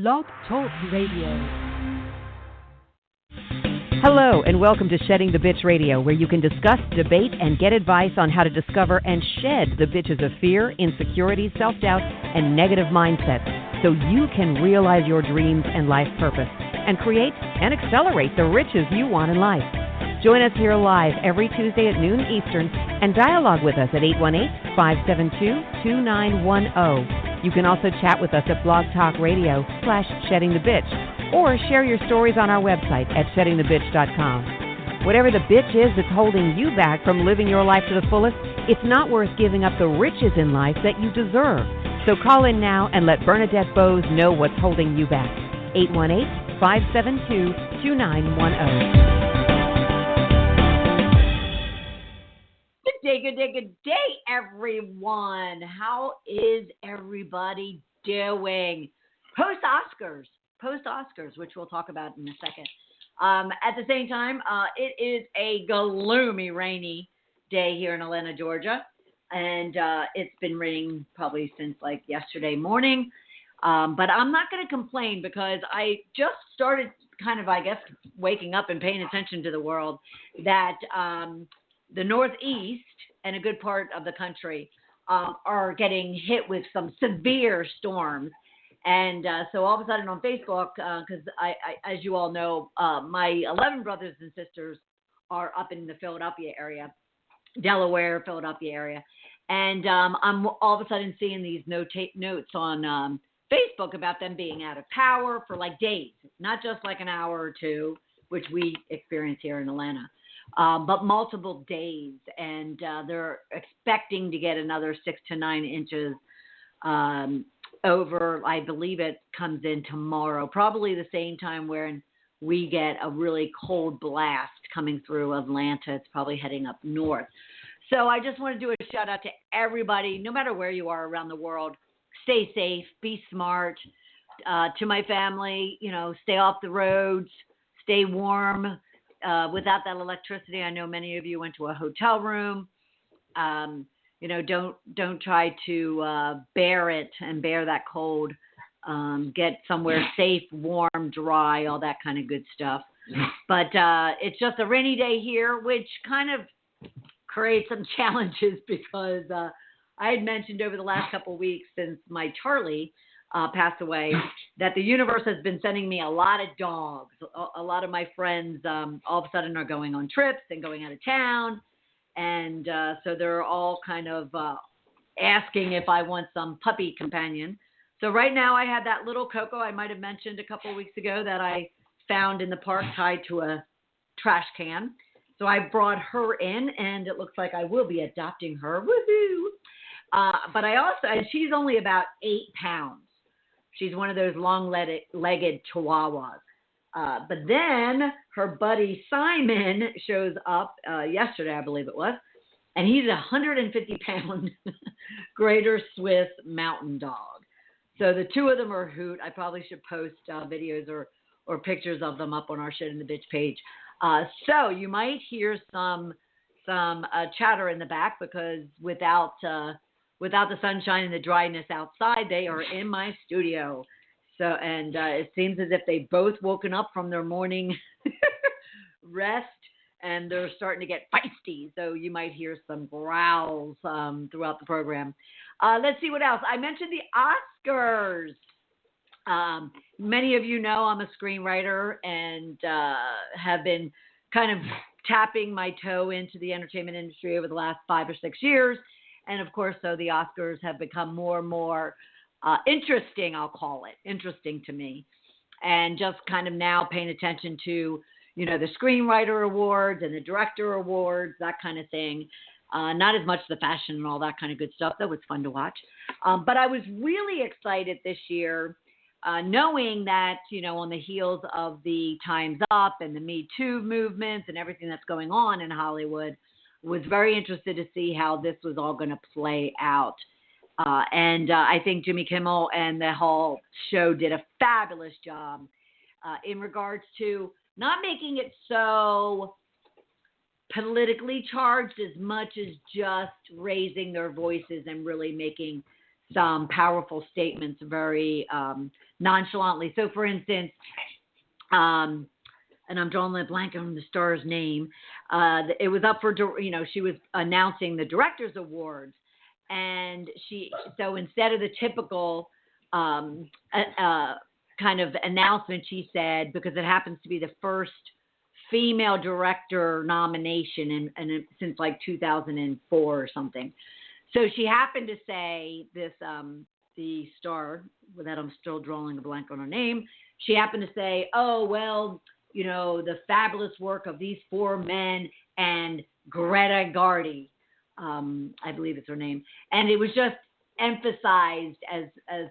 Blog Talk Radio. Hello, and welcome to Shedding the Bitch Radio, where you can discuss, debate, and get advice on how to discover and shed the bitches of fear, insecurity, self-doubt, and negative mindsets so you can realize your dreams and life purpose and create and accelerate the riches you want in life. Join us here live every Tuesday at noon Eastern and dialogue with us at 818-572-2910. You can also chat with us at Blog Talk Radio /SheddingTheBitch or share your stories on our website at SheddingTheBitch.com. Whatever the bitch is that's holding you back from living your life to the fullest, it's not worth giving up the riches in life that you deserve. So call in now and let Bernadette Bowes know what's holding you back. 818-572-2910. Good day, everyone. How is everybody doing? Post-Oscars, which we'll talk about in a second. At the same time, it is a gloomy, rainy day here in Atlanta, Georgia. And it's been raining probably since like yesterday morning. But I'm not going to complain because I just started kind of, I guess, waking up and paying attention to the world that the Northeast and a good part of the country are getting hit with some severe storms. And so all of a sudden on Facebook, because I, as you all know, my 11 brothers and sisters are up in the Philadelphia area, Delaware, Philadelphia area. And I'm all of a sudden seeing these notes on Facebook about them being out of power for like days, not just like an hour or two, which we experience here in Atlanta. But multiple days, and they're expecting to get another 6 to 9 inches over, I believe it comes in tomorrow, probably the same time when we get a really cold blast coming through Atlanta. It's probably heading up north. So I just want to do a shout out to everybody, no matter where you are around the world. Stay safe, be smart. To my family, stay off the roads, stay warm. Without that electricity, I know many of you went to a hotel room. Don't try to bear it and bear that cold. Get somewhere safe, warm, dry, all that kind of good stuff. But it's just a rainy day here, which kind of creates some challenges because I had mentioned over the last couple of weeks since my Charlie passed away, that the universe has been sending me a lot of dogs. A lot of my friends all of a sudden are going on trips and going out of town. And so they're all kind of asking if I want some puppy companion. So right now I have that little Coco I might have mentioned a couple of weeks ago that I found in the park tied to a trash can. So I brought her in, and it looks like I will be adopting her. Woohoo! But and she's only about 8 pounds. She's one of those long-legged chihuahuas. But then her buddy Simon shows up yesterday, I believe it was, and he's a 150-pound Greater Swiss Mountain Dog. So the two of them are a hoot. I probably should post videos or pictures of them up on our Shit in the Bitch page. So you might hear some chatter in the back because without the sunshine and the dryness outside, they are in my studio. So, and it seems as if they've both woken up from their morning rest and they're starting to get feisty. So you might hear some growls throughout the program. Let's see what else. I mentioned the Oscars. Many of you know I'm a screenwriter and have been kind of tapping my toe into the entertainment industry over the last 5 or 6 years. And of course, so the Oscars have become more and more interesting, I'll call it, interesting to me. And just kind of now paying attention to, the Screenwriter Awards and the Director Awards, that kind of thing. Not as much the fashion and all that kind of good stuff. That was fun to watch. But I was really excited this year, knowing that, on the heels of the Time's Up and the Me Too movements and everything that's going on in Hollywood, was very interested to see how this was all going to play out. And I think Jimmy Kimmel and the whole show did a fabulous job in regards to not making it so politically charged as much as just raising their voices and really making some powerful statements very nonchalantly. So, for instance, and I'm drawing a blank on the star's name. It was up for, she was announcing the Directors Awards, and so instead of the typical kind of announcement, she said, because it happens to be the first female director nomination since like 2004 or something. So she happened to say this, the star, that I'm still drawing a blank on her name, she happened to say, oh, well, the fabulous work of these 4 men and Greta Gardy, I believe it's her name. And it was just emphasized as as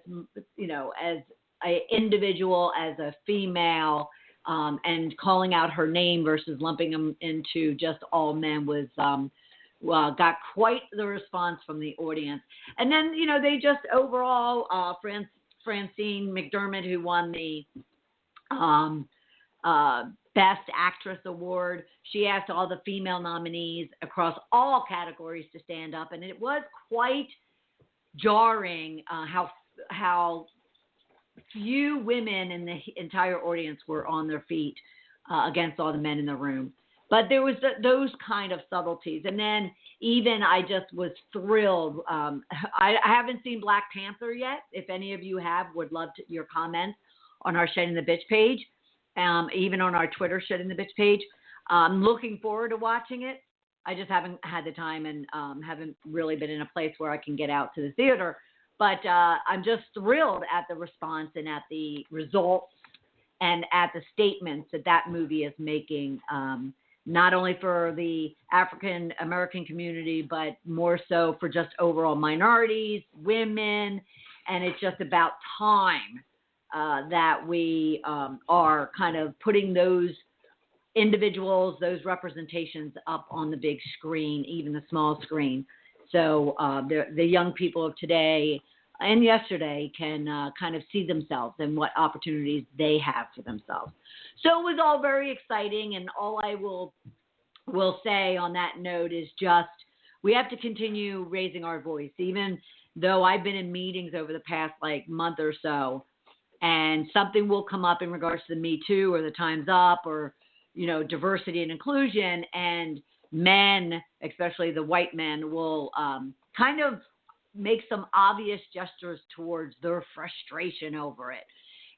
an individual, as a female, and calling out her name versus lumping them into just all men was, got quite the response from the audience. And then, they just overall, Francine McDermott, who won the Best Actress Award, she asked all the female nominees across all categories to stand up, and it was quite jarring how few women in the entire audience were on their feet against all the men in the room. But there was those kind of subtleties. And then even I just was thrilled. I haven't seen Black Panther yet. If any of you have, would love your comments on our Shedding the Bitch page, even on our Twitter Shedding the Bitch page. I'm looking forward to watching it. I just haven't had the time and haven't really been in a place where I can get out to the theater. But I'm just thrilled at the response and at the results and at the statements that movie is making, not only for the African American community, but more so for just overall minorities, women. And it's just about time that we are kind of putting those individuals, those representations up on the big screen, even the small screen. So the young people of today and yesterday can kind of see themselves and what opportunities they have for themselves. So it was all very exciting, and all I will say on that note is just we have to continue raising our voice, even though I've been in meetings over the past month or so, and something will come up in regards to the Me Too or the Time's Up or diversity and inclusion, and men, especially the white men, will kind of make some obvious gestures towards their frustration over it.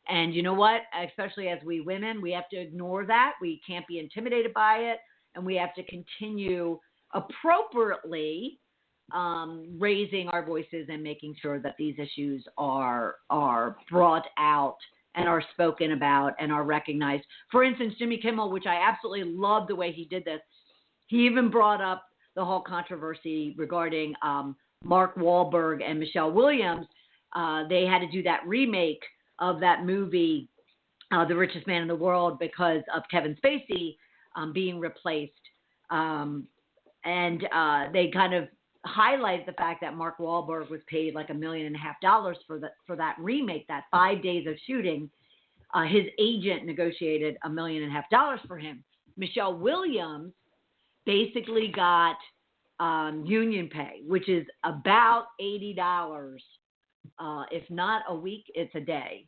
And you know what? Especially as we women, we have to ignore that. We can't be intimidated by it, and we have to continue appropriately raising our voices and making sure that these issues are brought out and are spoken about and are recognized. For instance, Jimmy Kimmel, which I absolutely love the way he did this, he even brought up the whole controversy regarding Mark Wahlberg and Michelle Williams. They had to do that remake of that movie, The Richest Man in the World, because of Kevin Spacey being replaced. And they kind of highlighted the fact that Mark Wahlberg was paid $1.5 million for that remake, that 5 days of shooting. His agent negotiated $1.5 million for him. Michelle Williams basically got union pay, which is about $80. If not a week, it's a day.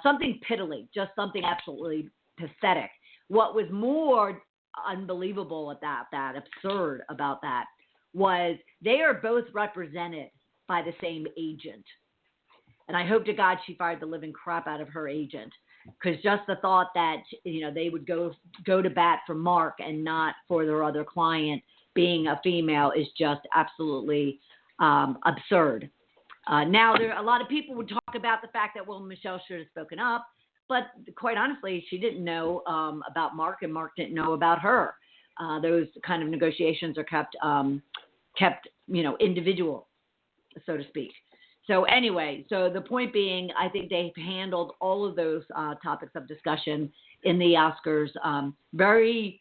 Something piddly, just something absolutely pathetic. What was more unbelievable about that, absurd about that, was they are both represented by the same agent. And I hope to God she fired the living crap out of her agent, because just the thought that, they would go to bat for Mark and not for their other client being a female is just absolutely absurd. Now, a lot of people would talk about the fact that, well, Michelle should have spoken up, but quite honestly, she didn't know about Mark, and Mark didn't know about her. Those kind of negotiations are kept individual, so to speak. So anyway, so the point being, I think they've handled all of those topics of discussion in the Oscars very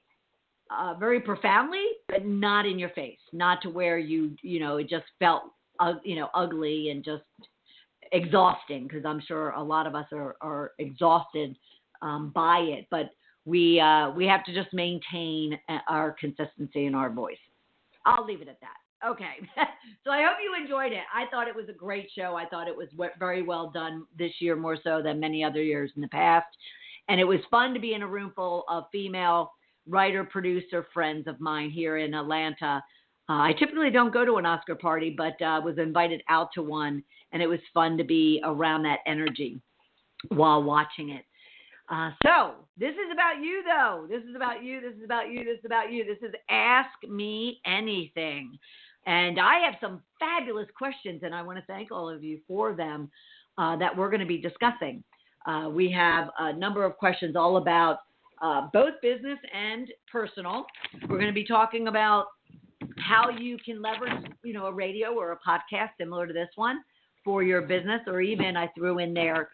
profoundly, but not in your face, not to where it just felt ugly and just exhausting, because I'm sure a lot of us are exhausted by it. But we have to just maintain our consistency in our voice. I'll leave it at that. Okay. So I hope you enjoyed it. I thought it was a great show. I thought it was very well done this year, more so than many other years in the past. And it was fun to be in a room full of female writer, producer friends of mine here in Atlanta. I typically don't go to an Oscar party, but was invited out to one, and it was fun to be around that energy while watching it. So this is about you, though. This is about you. This is about you. This is about you. This is Ask Me Anything. And I have some fabulous questions, and I want to thank all of you for them that we're going to be discussing. We have a number of questions all about both business and personal. We're going to be talking about how you can leverage, a radio or a podcast similar to this one for your business, or even I threw in there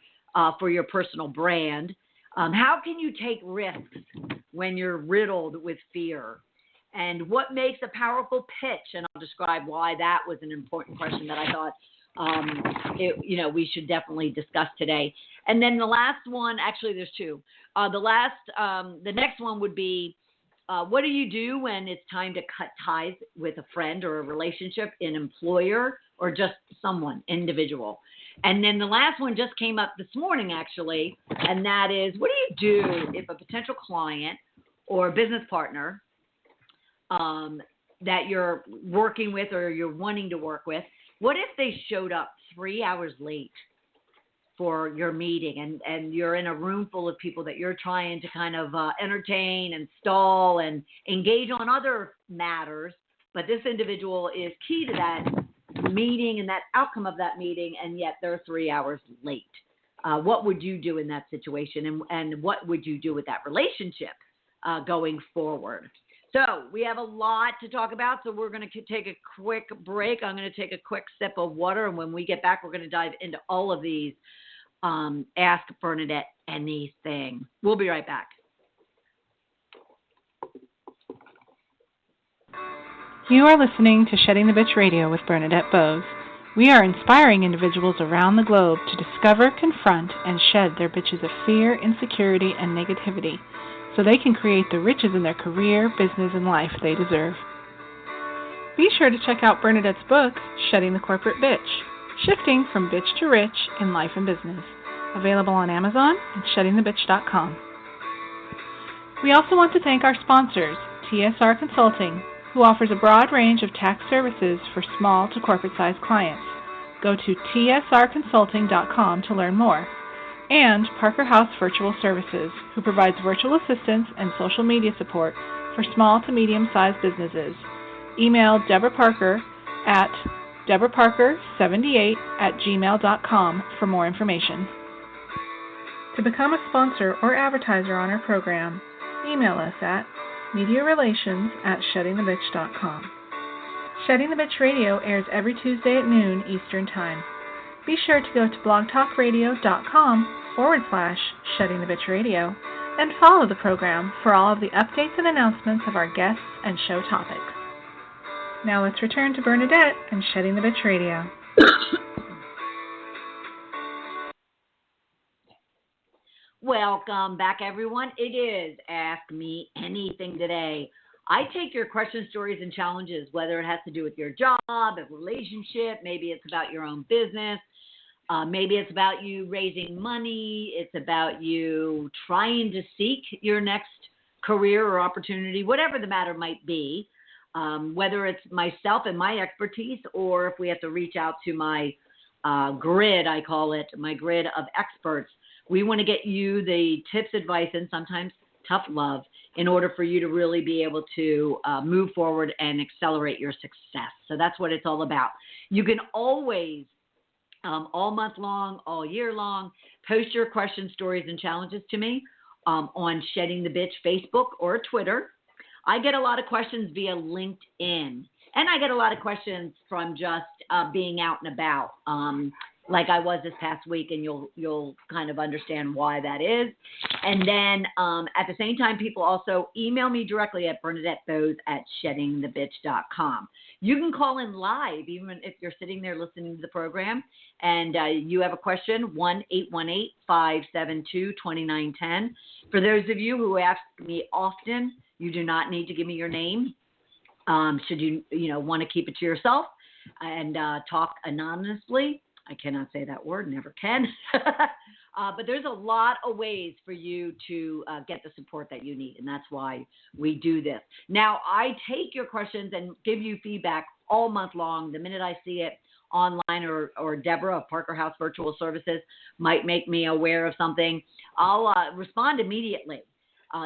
for your personal brand. How can you take risks when you're riddled with fear? And what makes a powerful pitch? And I'll describe why that was an important question that I thought we should definitely discuss today. And then the last one, actually there's two. The next one would be, what do you do when it's time to cut ties with a friend or a relationship, an employer, or just someone, individual? And then the last one just came up this morning, actually, and that is, what do you do if a potential client or a business partner that you're working with or you're wanting to work with, what if they showed up 3 hours late for your meeting and you're in a room full of people that you're trying to kind of entertain and stall and engage on other matters, but this individual is key to that meeting and that outcome of that meeting, and yet they're 3 hours late. What would you do in that situation, and what would you do with that relationship going forward? So we have a lot to talk about, so we're going to take a quick break. I'm going to take a quick sip of water, and when we get back, we're going to dive into all of these. Ask Bernadette anything. We'll be right back. You are listening to Shedding the Bitch Radio with Bernadette Bose. We are inspiring individuals around the globe to discover, confront, and shed their bitches of fear, insecurity, and negativity so they can create the riches in their career, business, and life they deserve. Be sure to check out Bernadette's book, Shedding the Corporate Bitch, Shifting from Bitch to Rich in Life and Business, available on Amazon and sheddingthebitch.com. We also want to thank our sponsors, TSR Consulting, who offers a broad range of tax services for small to corporate-sized clients. Go to tsrconsulting.com to learn more. And Parker House Virtual Services, who provides virtual assistance and social media support for small to medium-sized businesses. Email Deborah Parker at deborahparker78@gmail.com for more information. To become a sponsor or advertiser on our program, email us at mediarelations@sheddingthebitch.com. Shedding the Bitch Radio airs every Tuesday at noon Eastern Time. Be sure to go to blogtalkradio.com/sheddingthebitchradio and follow the program for all of the updates and announcements of our guests and show topics. Now let's return to Bernadette and Shedding the Bitch Radio. Welcome back, everyone. It is Ask Me Anything today. I take your questions, stories, and challenges, whether it has to do with your job, a relationship, maybe it's about your own business, maybe it's about you raising money, it's about you trying to seek your next career or opportunity, whatever the matter might be, whether it's myself and my expertise, or if we have to reach out to my grid, I call it, my grid of experts. We want to get you the tips, advice, and sometimes tough love in order for you to really be able to move forward and accelerate your success. So that's what it's all about. You can always, all month long, all year long, post your questions, stories, and challenges to me on Shedding the Bitch Facebook or Twitter. I get a lot of questions via LinkedIn, and I get a lot of questions from just being out and about. Like I was this past week, and you'll kind of understand why that is. And then at the same time, people also email me directly at BernadetteBose@sheddingthebitch.com. You can call in live, even if you're sitting there listening to the program, and you have a question, 1-818-572-2910. For those of you who ask me often, you do not need to give me your name. Should you want to keep it to yourself and talk anonymously? I cannot say that word, never can. But there's a lot of ways for you to get the support that you need, and that's why we do this. Now, I take your questions and give you feedback all month long. The minute I see it online, or Deborah of Parker House Virtual Services might make me aware of something, I'll respond immediately.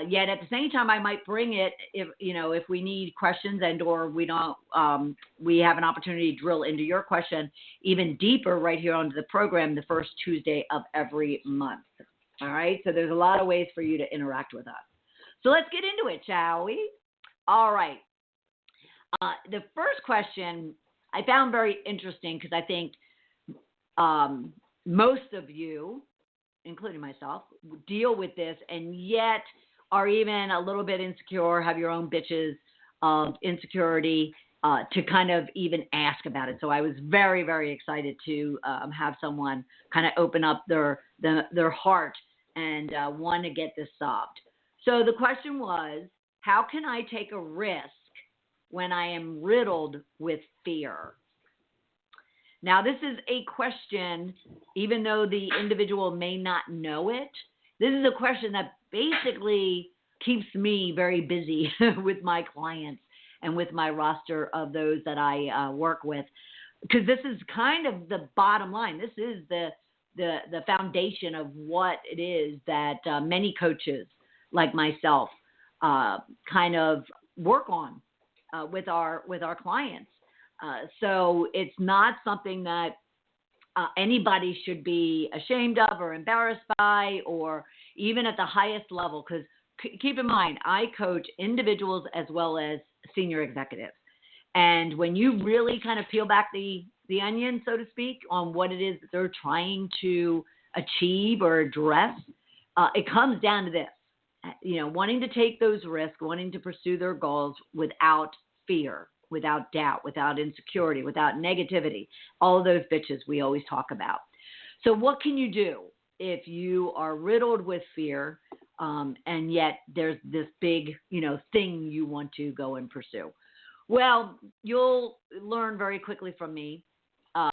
Yet at the same time, I might bring it if we need questions or we don't, we have an opportunity to drill into your question even deeper right here onto the program the first Tuesday of every month. All right. So there's a lot of ways for you to interact with us. So let's get into it, shall we? All right. The first question I found very interesting because I think most of you, including myself, deal with this and yet are even a little bit insecure, have your own bitches of insecurity to kind of even ask about it. So I was very, very excited to have someone kind of open up their heart and want to get this solved. So the question was, how can I take a risk when I am riddled with fear? Now, this is a question, even though the individual may not know it, this is a question that basically keeps me very busy with my clients and with my roster of those that I work with, because this is kind of the bottom line. This is the foundation of what it is that many coaches like myself kind of work on with our clients. So it's not something that anybody should be ashamed of or embarrassed by, or even at the highest level, because keep in mind, I coach individuals as well as senior executives. And when you really kind of peel back the onion, so to speak, on what it is that they're trying to achieve or address, it comes down to this, wanting to take those risks, wanting to pursue their goals without fear, without doubt, without insecurity, without negativity, all of those bitches we always talk about. So what can you do if you are riddled with fear and yet there's this big, thing you want to go and pursue? Well, you'll learn very quickly from me.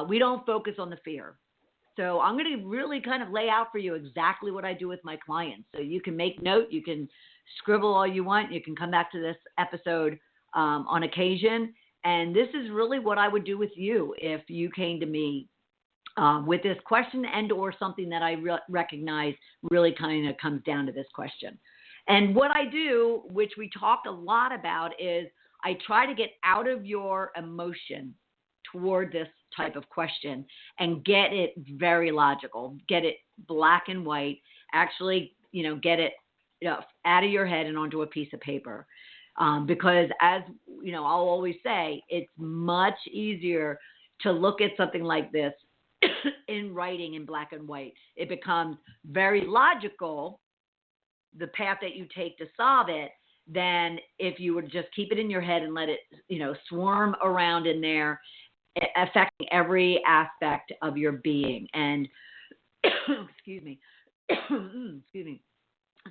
We don't focus on the fear. So I'm going to really kind of lay out for you exactly what I do with my clients. So you can make note, you can scribble all you want, you can come back to this episode on occasion. And this is really what I would do with you if you came to me with this question and or something that I recognize really kind of comes down to this question. And what I do, which we talked a lot about, is I try to get out of your emotion toward this type of question and get it very logical, get it black and white, actually, get it out of your head and onto a piece of paper. Because as I'll always say, it's much easier to look at something like this in writing in black and white. It becomes very logical, the path that you take to solve it, than if you would just keep it in your head and let it, swarm around in there, affecting every aspect of your being. And excuse me.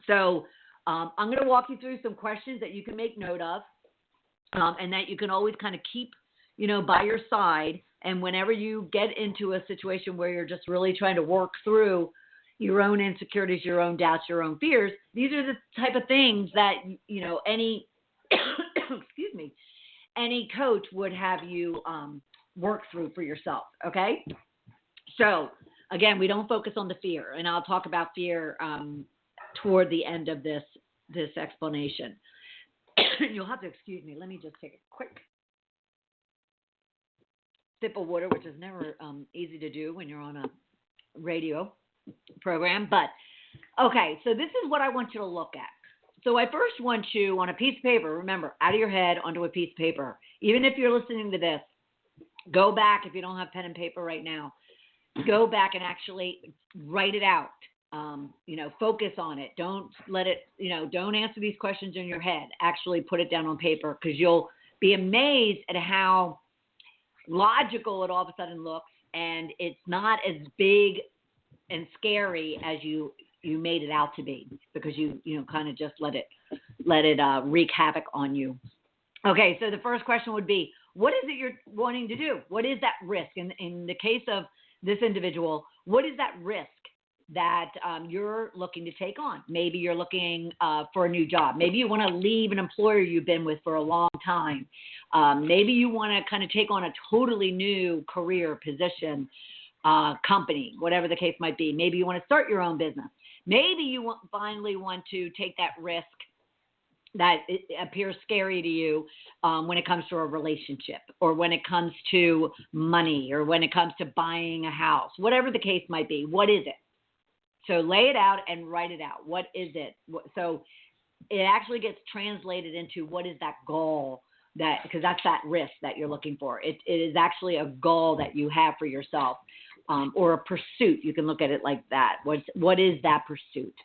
So I'm going to walk you through some questions that you can make note of, and that you can always kind of keep, by your side. And whenever you get into a situation where you're just really trying to work through your own insecurities, your own doubts, your own fears, these are the type of things that, any, excuse me, any coach would have you work through for yourself. Okay. So again, we don't focus on the fear, and I'll talk about fear toward the end of this explanation. You'll have to excuse me. Let me just take a quick sip of water, which is never easy to do when you're on a radio program. But okay, so this is what I want you to look at. So I first want you on a piece of paper, remember, out of your head onto a piece of paper. Even if you're listening to this, go back if you don't have pen and paper right now. Go back and actually write it out. Focus on it. Don't let it, don't answer these questions in your head. Actually put it down on paper, because you'll be amazed at how logical it all of a sudden looks, and it's not as big and scary as you made it out to be, because you kind of just let it wreak havoc on you. Okay, so the first question would be, what is it you're wanting to do? What is that risk? In the case of this individual, what is that risk that you're looking to take on? Maybe you're looking for a new job. Maybe you want to leave an employer you've been with for a long time. Maybe you want to kind of take on a totally new career position, company, whatever the case might be. Maybe you want to start your own business. Maybe you finally want to take that risk that it appears scary to you when it comes to a relationship, or when it comes to money, or when it comes to buying a house, whatever the case might be. What is it? So lay it out and write it out. What is it? So it actually gets translated into what is that goal, because that's that risk that you're looking for. It is actually a goal that you have for yourself, or a pursuit. You can look at it like that. What is that pursuit?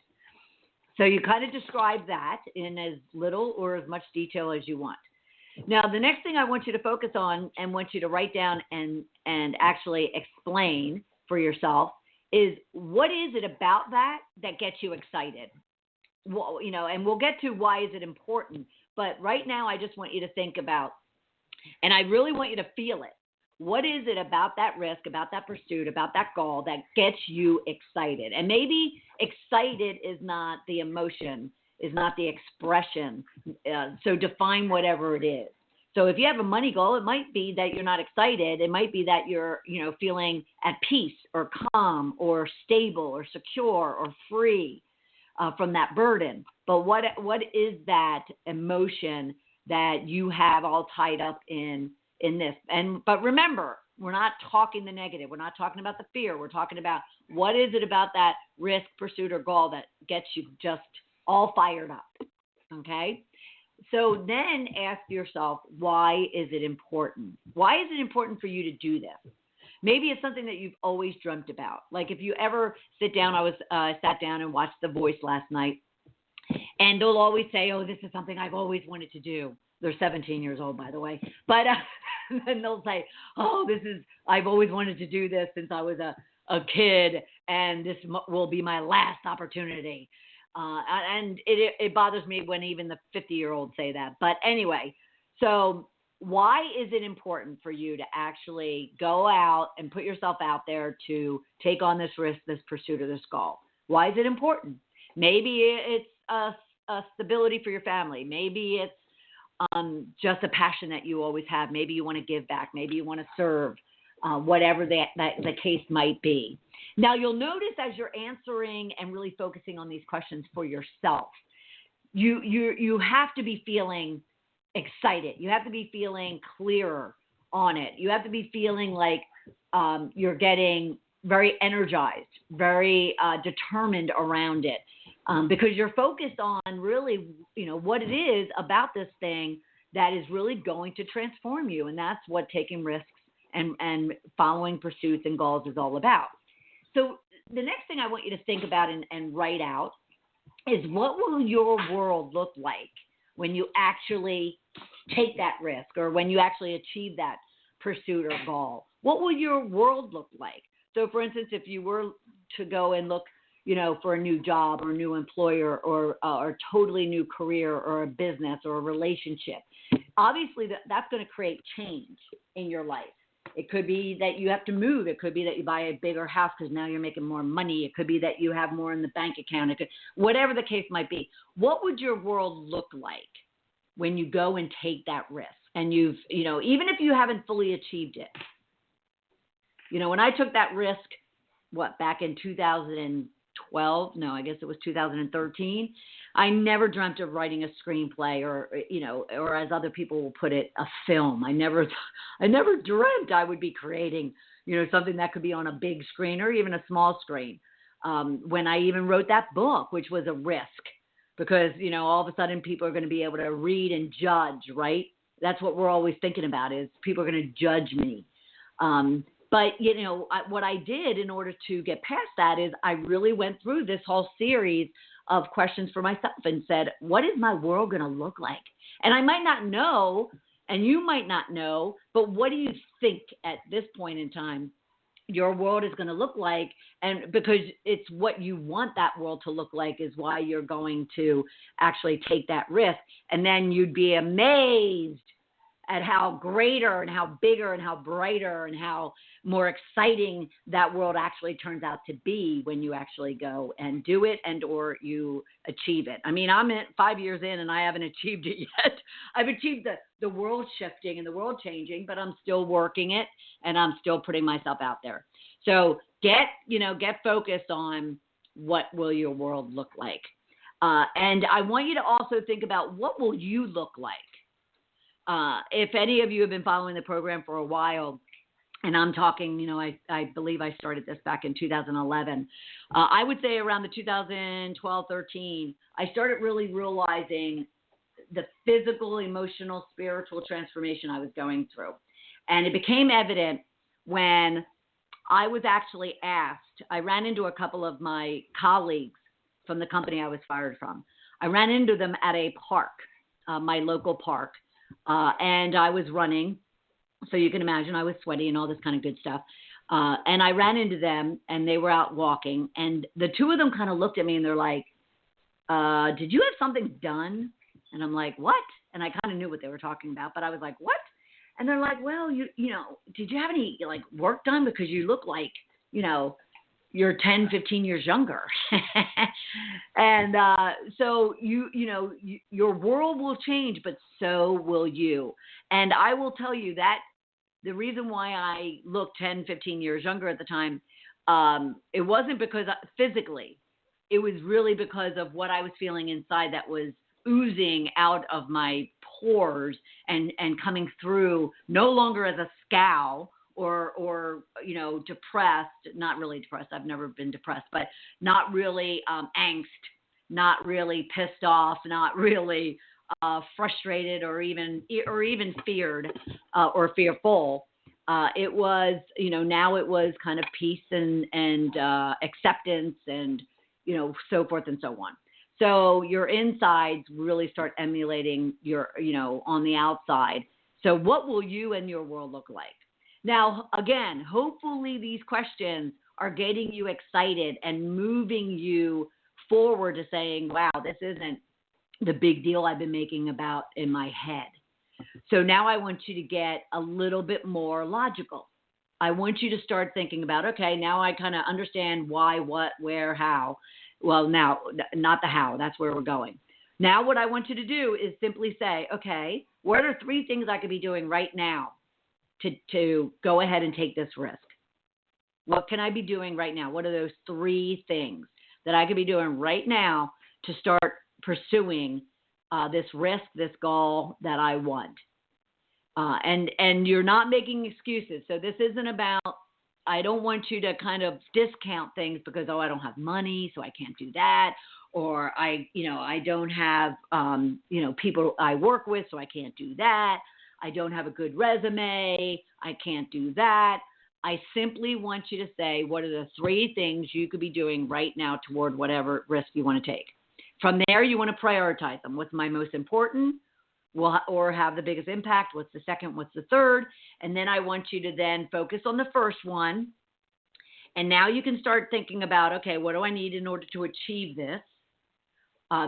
So you kind of describe that in as little or as much detail as you want. Now, the next thing I want you to focus on and want you to write down and actually explain for yourself is, what is it about that gets you excited? Well, and we'll get to why is it important. But right now, I just want you to think about, and I really want you to feel it. What is it about that risk, about that pursuit, about that goal that gets you excited? And maybe excited is not the emotion, is not the expression. So define whatever it is. So if you have a money goal, it might be that you're not excited. It might be that you're, feeling at peace or calm or stable or secure or free from that burden. But what is that emotion that you have all tied up in this? But remember, we're not talking the negative. We're not talking about the fear. We're talking about what is it about that risk, pursuit, or goal that gets you just all fired up. Okay? So then ask yourself, why is it important? Why is it important for you to do this? Maybe it's something that you've always dreamt about. Like if you ever sit down, I sat down and watched The Voice last night, and they'll always say, oh, this is something I've always wanted to do. They're 17 years old, by the way. But then they'll say, oh, I've always wanted to do this since I was a kid, and this will be my last opportunity. And it bothers me when even the 50-year-olds say that. But anyway, so why is it important for you to actually go out and put yourself out there to take on this risk, this pursuit, or this goal? Why is it important? Maybe it's a stability for your family. Maybe it's just a passion that you always have. Maybe you want to give back. Maybe you want to serve, whatever the case might be. Now, you'll notice as you're answering and really focusing on these questions for yourself, you have to be feeling excited. You have to be feeling clearer on it. You have to be feeling like you're getting very energized, very determined around it, because you're focused on really, what it is about this thing that is really going to transform you. And that's what taking risks and following pursuits and goals is all about. So the next thing I want you to think about and write out is, what will your world look like when you actually take that risk, or when you actually achieve that pursuit or goal? What will your world look like? So, for instance, if you were to go and look, for a new job or a new employer or a totally new career or a business or a relationship, obviously that's going to create change in your life. It could be that you have to move. It could be that you buy a bigger house because now you're making more money. It could be that you have more in the bank account. Whatever the case might be. What would your world look like when you go and take that risk? And you've, even if you haven't fully achieved it. When I took that risk, back in 2012? No, I guess it was 2013. I never dreamt of writing a screenplay or as other people will put it, a film. I never dreamt I would be creating, something that could be on a big screen or even a small screen. When I even wrote that book, which was a risk, because, all of a sudden people are going to be able to read and judge, right? That's what we're always thinking about, is people are going to judge me. But, what I did in order to get past that is I really went through this whole series of questions for myself and said, what is my world going to look like? And I might not know, and you might not know, but what do you think at this point in time your world is going to look like, and because it's what you want that world to look like is why you're going to actually take that risk. And then you'd be amazed at how greater and how bigger and how brighter and how more exciting that world actually turns out to be when you actually go and do it and or you achieve it. I mean, I'm 5 years in and I haven't achieved it yet. I've achieved the world shifting and the world changing, but I'm still working it and I'm still putting myself out there. So get focused on what will your world look like. And I want you to also think about what will you look like. If any of you have been following the program for a while, and I'm talking, I believe I started this back in 2011. I would say around the 2012-13, I started really realizing the physical, emotional, spiritual transformation I was going through. And it became evident when I was actually asked. I ran into a couple of my colleagues from the company I was fired from. I ran into them at a park, my local park. And I was running, so you can imagine I was sweaty and all this kind of good stuff. And I ran into them, and they were out walking. And the two of them kind of looked at me, and they're like, did you have something done? And I'm like, what? And I kind of knew what they were talking about, but I was like, what? And they're like, well, you did you have any work done? Because you look like, you're 10, 15 years younger. And so your world will change, but so will you. And I will tell you that the reason why I looked 10, 15 years younger at the time, it wasn't because physically, it was really because of what I was feeling inside that was oozing out of my pores and coming through no longer as a scowl or depressed, not really depressed. I've never been depressed, but not really angst, not really pissed off, not really frustrated or even feared or fearful. It was, now it was kind of peace and acceptance and, so forth and so on. So your insides really start emulating your, on the outside. So what will you and your world look like? Now, again, hopefully these questions are getting you excited and moving you forward to saying, wow, this isn't the big deal I've been making about in my head. So now I want you to get a little bit more logical. I want you to start thinking about, okay, now I kind of understand why, what, where, how. Well, now, not the how. That's where we're going. Now what I want you to do is simply say, okay, what are 3 things I could be doing right now to go ahead and take this risk? What can I be doing right now? What are those 3 things that I could be doing right now to start pursuing this risk, this goal that I want? And you're not making excuses. So this isn't about, I don't want you to kind of discount things because, I don't have money, so I can't do that. Or I don't have, people I work with, so I can't do that. I don't have a good resume. I can't do that. I simply want you to say, what are the 3 things you could be doing right now toward whatever risk you want to take? From there, you want to prioritize them. What's my most important or have the biggest impact? What's the second? What's the third? And then I want you to then focus on the first one. And now you can start thinking about, okay, what do I need in order to achieve this?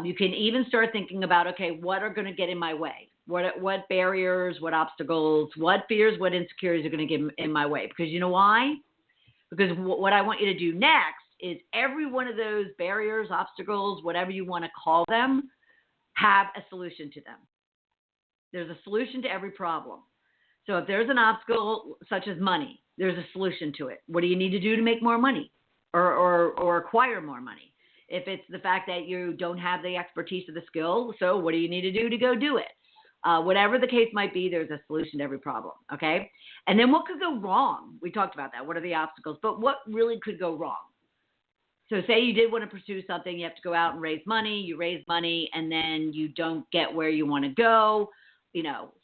You can even start thinking about, okay, what are going to get in my way? What barriers, what obstacles, what fears, what insecurities are going to get in my way? Because you know why? Because what I want you to do next is every one of those barriers, obstacles, whatever you want to call them, have a solution to them. There's a solution to every problem. So if there's an obstacle such as money, there's a solution to it. What do you need to do to make more money or acquire more money? If it's the fact that you don't have the expertise or the skill, so what do you need to do to go do it? Whatever the case might be, there's a solution to every problem, okay? And then what could go wrong? We talked about that. What are the obstacles? But what really could go wrong? So say you did want to pursue something, you have to go out and raise money, you raise money, and then you don't get where you want to go,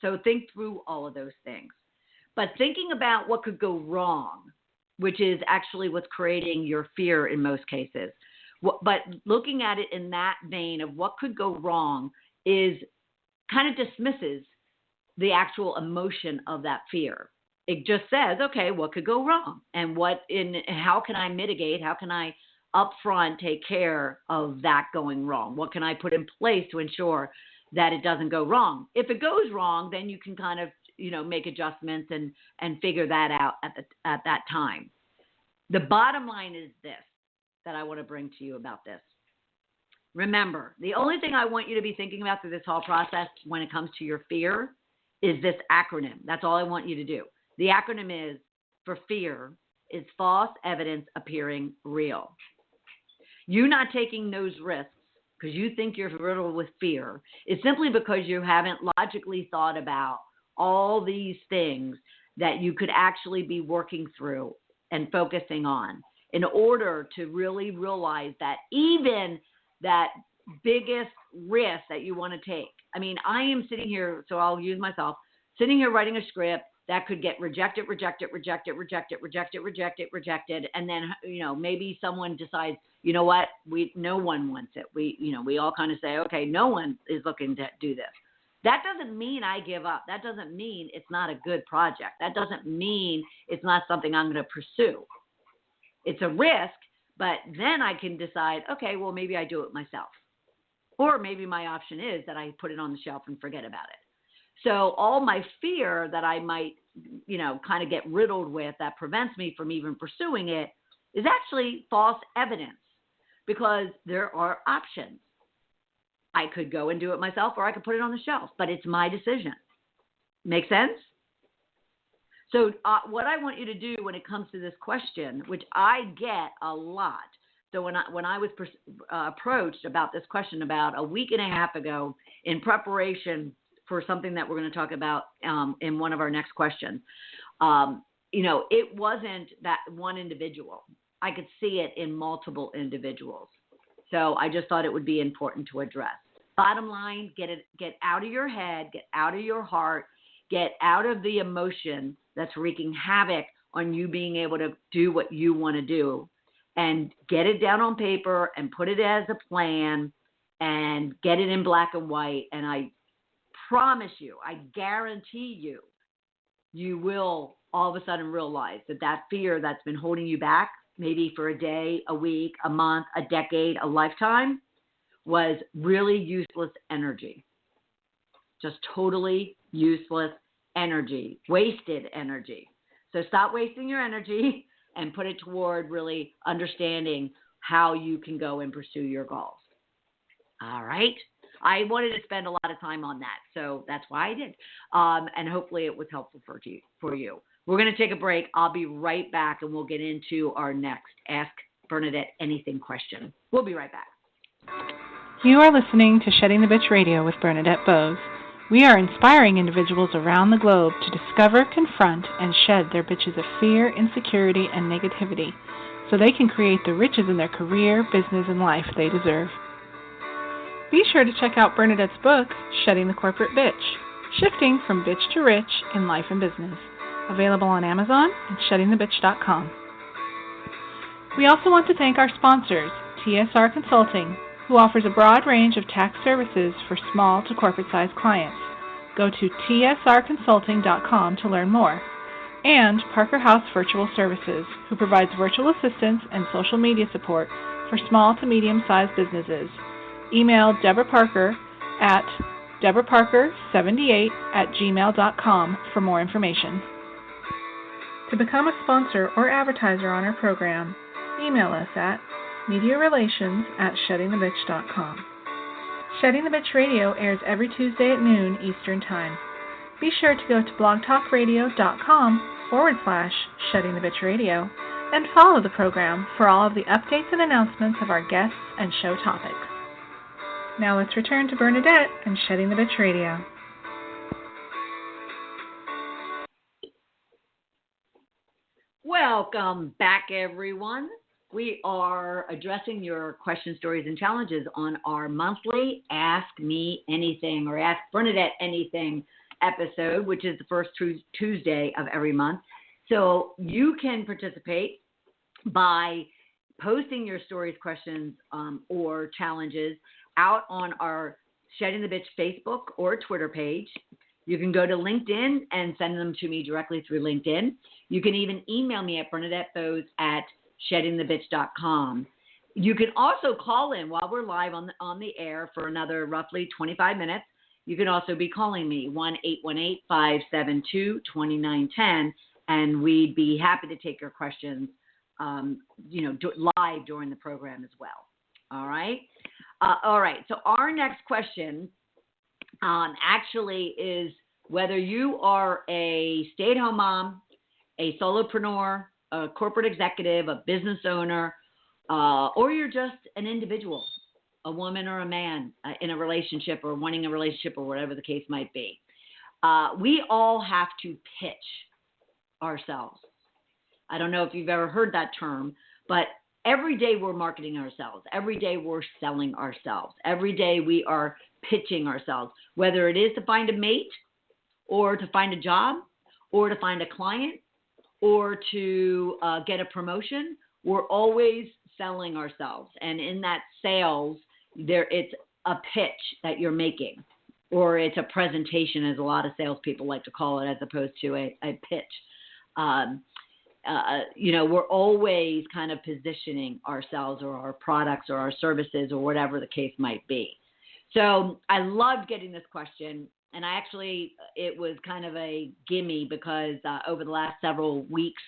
So think through all of those things. But thinking about what could go wrong, which is actually what's creating your fear in most cases, but looking at it in that vein of what could go wrong is kind of dismisses the actual emotion of that fear. It just says, okay, what could go wrong? And how can I mitigate? How can I upfront take care of that going wrong? What can I put in place to ensure that it doesn't go wrong? If it goes wrong, then you can kind of, make adjustments and figure that out at that time. The bottom line is this that I want to bring to you about this. Remember, the only thing I want you to be thinking about through this whole process when it comes to your fear is this acronym. That's all I want you to do. The acronym is, for fear, is false evidence appearing real. You not taking those risks because you think you're riddled with fear is simply because you haven't logically thought about all these things that you could actually be working through and focusing on in order to really realize that even that biggest risk that you want to take. I mean, I am sitting here, so I'll use myself, sitting here writing a script that could get rejected. And then, maybe someone decides, you know what, no one wants it. We all kind of say, okay, no one is looking to do this. That doesn't mean I give up. That doesn't mean it's not a good project. That doesn't mean it's not something I'm going to pursue. It's a risk, but then I can decide, okay, well, maybe I do it myself. Or maybe my option is that I put it on the shelf and forget about it. So all my fear that I might, kind of get riddled with that prevents me from even pursuing it is actually false evidence because there are options. I could go and do it myself or I could put it on the shelf, but it's my decision. Make sense? So what I want you to do when it comes to this question, which I get a lot. So when I was approached about this question about a week and a half ago in preparation for something that we're going to talk about in one of our next questions, it wasn't that one individual. I could see it in multiple individuals. So I just thought it would be important to address. Bottom line, get out of your head, get out of your heart, get out of the emotion that's wreaking havoc on you being able to do what you want to do, and get it down on paper and put it as a plan and get it in black and white. And I promise you, I guarantee you, you will all of a sudden realize that fear that's been holding you back, maybe for a day, a week, a month, a decade, a lifetime, was really useless energy. Just totally useless energy, wasted energy. So stop wasting your energy and put it toward really understanding how you can go and pursue your goals. All right. I wanted to spend a lot of time on that, so that's why I did. And hopefully it was helpful for you. We're going to take a break. I'll be right back, and we'll get into our next Ask Bernadette Anything question. We'll be right back. You are listening to Shedding the Bitch Radio with Bernadette Bowes. We are inspiring individuals around the globe to discover, confront, and shed their bitches of fear, insecurity, and negativity so they can create the riches in their career, business, and life they deserve. Be sure to check out Bernadette's book, Shedding the Corporate Bitch, Shifting from Bitch to Rich in Life and Business, available on Amazon and sheddingthebitch.com. We also want to thank our sponsors, TSR Consulting, who offers a broad range of tax services for small to corporate-sized clients. Go to tsrconsulting.com to learn more. And Parker House Virtual Services, who provides virtual assistance and social media support for small to medium-sized businesses. Email Deborah Parker at deborahparker78@gmail.com for more information. To become a sponsor or advertiser on our program, email us at mediarelations@sheddingthebitch.com. Shedding the Bitch Radio airs every Tuesday at noon Eastern Time. Be sure to go to blogtalkradio.com/sheddingthebitchradio and follow the program for all of the updates and announcements of our guests and show topics. Now let's return to Bernadette and Shedding the Bitch Radio. Welcome back, everyone. We are addressing your questions, stories, and challenges on our monthly Ask Me Anything or Ask Bernadette Anything episode, which is the first Tuesday of every month. So you can participate by posting your stories, questions, or challenges out on our Shedding the Bitch Facebook or Twitter page. You can go to LinkedIn and send them to me directly through LinkedIn. You can even email me at bernadettebose@sheddingthebitch.com. You can also call in while we're live on the air for another roughly 25 minutes. You can also be calling me, 1-818-572-2910, and we'd be happy to take your questions, live during the program as well. All right? All right, so our next question actually is whether you are a stay-at-home mom, a solopreneur, a corporate executive, a business owner, or you're just an individual, a woman or a man in a relationship or wanting a relationship or whatever the case might be. We all have to pitch ourselves. I don't know if you've ever heard that term, but every day we're marketing ourselves. Every day we're selling ourselves. Every day we are pitching ourselves, whether it is to find a mate or to find a job or to find a client or to get a promotion. We're always selling ourselves. And in that sales, it's a pitch that you're making, or it's a presentation, as a lot of salespeople like to call it, as opposed to a pitch. We're always kind of positioning ourselves or our products or our services or whatever the case might be. So I loved getting this question, and it was kind of a gimme because over the last several weeks,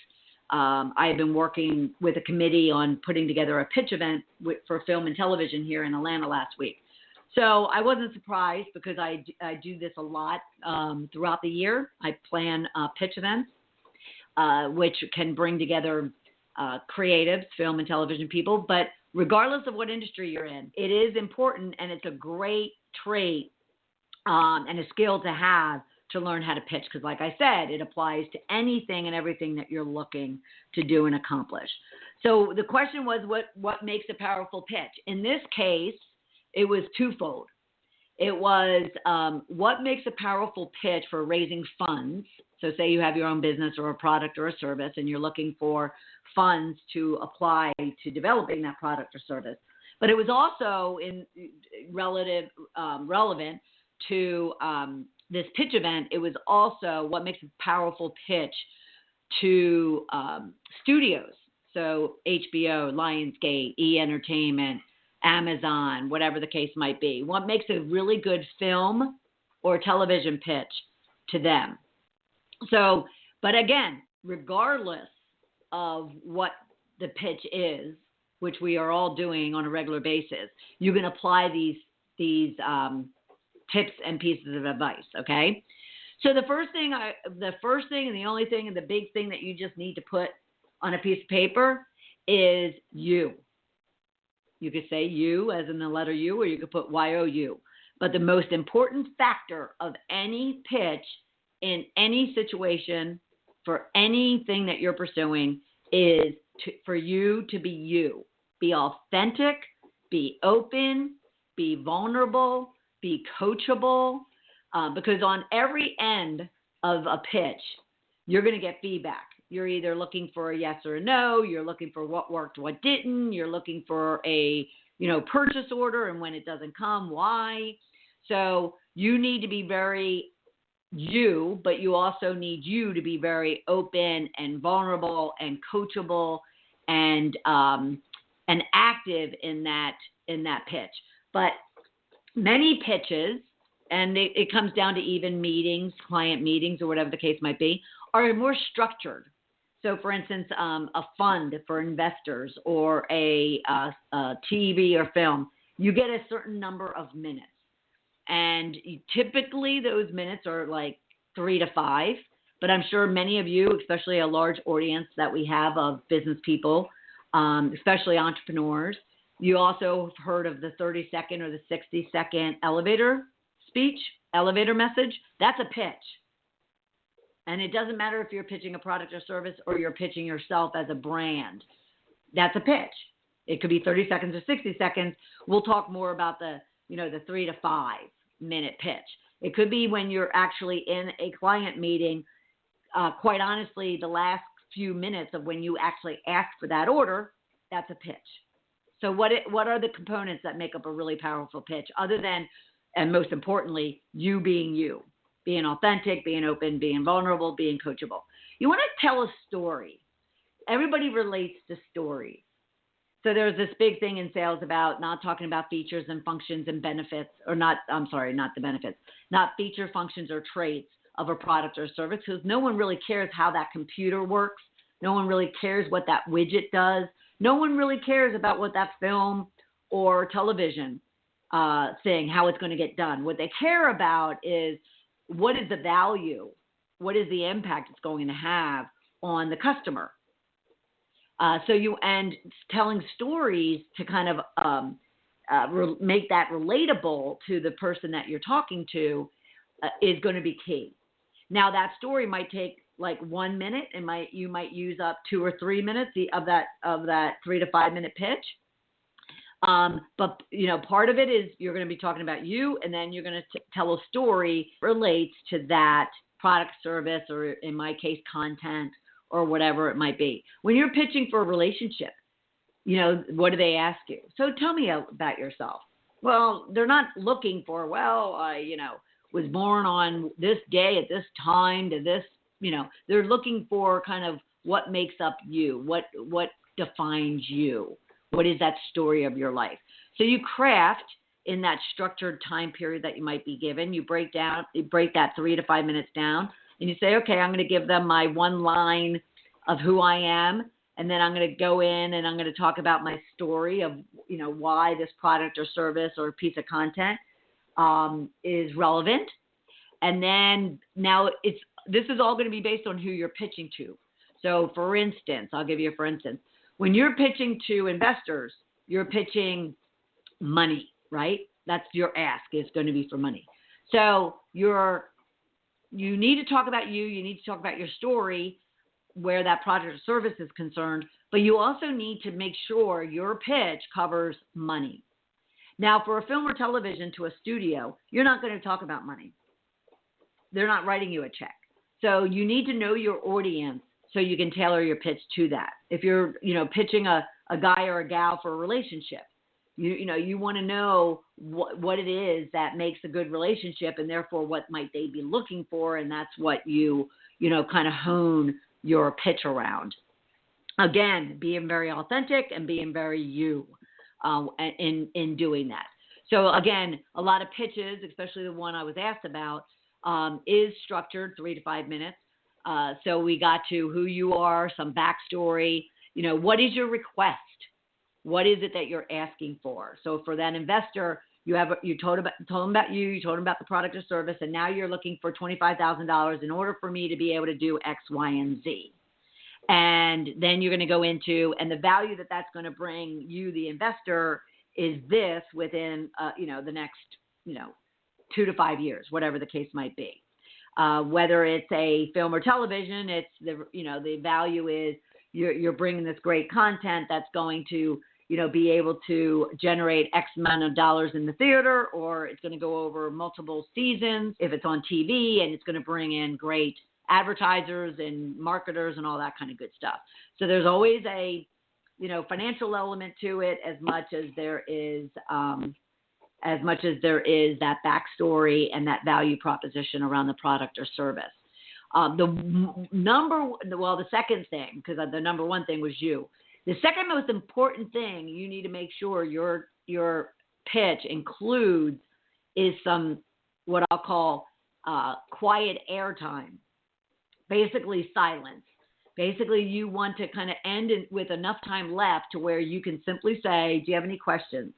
I've been working with a committee on putting together a pitch event for film and television here in Atlanta last week. So I wasn't surprised because I do this a lot throughout the year. I plan pitch events, which can bring together creatives, film and television people. But regardless of what industry you're in, it is important, and it's a great trait and a skill to have to learn how to pitch, because like I said, it applies to anything and everything that you're looking to do and accomplish. So the question was, what makes a powerful pitch? In this case, it was twofold. It was what makes a powerful pitch for raising funds. So say you have your own business or a product or a service, and you're looking for funds to apply to developing that product or service. But it was also relevant to this pitch event. It was also what makes a powerful pitch to studios. So HBO, Lionsgate, E! Entertainment, Amazon, whatever the case might be. What makes a really good film or television pitch to them. So, but again, regardless of what the pitch is, which we are all doing on a regular basis, you can apply these tips and pieces of advice, okay? So the first thing and the only thing and the big thing that you just need to put on a piece of paper is you. You could say you as in the letter U, or you could put YOU. But the most important factor of any pitch in any situation for anything that you're pursuing is for you to be you. Be authentic, be open, be vulnerable, be coachable, because on every end of a pitch, you're going to get feedback. You're either looking for a yes or a no. You're looking for what worked, what didn't. You're looking for a, purchase order, and when it doesn't come, why? So you need to be very you, but you also need you to be very open and vulnerable and coachable and active in that pitch. But many pitches, and it comes down to even meetings, client meetings, or whatever the case might be, are more structured. So, for instance, a fund for investors or a TV or film, you get a certain number of minutes. And typically those minutes are like 3 to 5. But I'm sure many of you, especially a large audience that we have of business people, especially entrepreneurs, you also have heard of the 30-second or the 60-second elevator speech, elevator message. That's a pitch. And it doesn't matter if you're pitching a product or service or you're pitching yourself as a brand. That's a pitch. It could be 30 seconds or 60 seconds. We'll talk more about the 3 to 5 minute pitch. It could be when you're actually in a client meeting. Quite honestly, the last few minutes of when you actually ask for that order, that's a pitch. So what are the components that make up a really powerful pitch, other than, and most importantly, you being you? being authentic, being open, being vulnerable, being coachable. You want to tell a story. Everybody relates to stories. So there's this big thing in sales about not talking about features and functions and benefits, or not the benefits, not feature, functions, or traits of a product or service, because no one really cares how that computer works. No one really cares what that widget does. No one really cares about what that film or television thing, how it's going to get done. What they care about is what is the value, what is the impact it's going to have on the customer. And telling stories to kind of make that relatable to the person that you're talking to is going to be key. Now that story might take like 1 minute, and you might use up 2 or 3 minutes of that 3 to 5 minute pitch. But part of it is you're going to be talking about you, and then you're going to tell a story that relates to that product, service, or in my case, content, or whatever it might be. When you're pitching for a relationship, what do they ask you? So tell me about yourself. Well, they're not looking for, I was born on this day at this time to this, they're looking for kind of what makes up you, what defines you, what is that story of your life. So you craft in that structured time period that you might be given. You break that 3 to 5 minutes down. And you say, okay, I'm going to give them my one line of who I am, and then I'm going to go in and I'm going to talk about my story of, why this product or service or piece of content is relevant. And then now this is all going to be based on who you're pitching to. So for instance, I'll give you a for instance. When you're pitching to investors, you're pitching money, right? That's your ask is going to be for money. So you need to talk about you. You need to talk about your story where that product or service is concerned, but you also need to make sure your pitch covers money. Now, for a film or television to a studio, you're not going to talk about money. They're not writing you a check. So you need to know your audience so you can tailor your pitch to that. If you're, pitching a guy or a gal for a relationship, you want to know what it is that makes a good relationship, and therefore what might they be looking for, and that's what you kind of hone your pitch around. Again, being very authentic and being very you in doing that. So again, a lot of pitches, especially the one I was asked about, is structured 3 to 5 minutes. So we got to who you are, some backstory, what is your request? What is it that you're asking for? So for that investor, you told them about you, you told them about the product or service, and now you're looking for $25,000 in order for me to be able to do X, Y, and Z. And then you're going to go into, and the value that that's going to bring you, the investor, is this within, the next, 2 to 5 years, whatever the case might be. Whether it's a film or television, it's the value is you're bringing this great content that's going to, be able to generate X amount of dollars in the theater, or it's going to go over multiple seasons if it's on TV, and it's going to bring in great advertisers and marketers and all that kind of good stuff. So there's always a, financial element to it as much as there is that backstory and that value proposition around the product or service. The second thing, because the number one thing was you. The second most important thing you need to make sure your pitch includes is some what I'll call quiet airtime, basically silence. Basically, you want to kind of end with enough time left to where you can simply say, do you have any questions?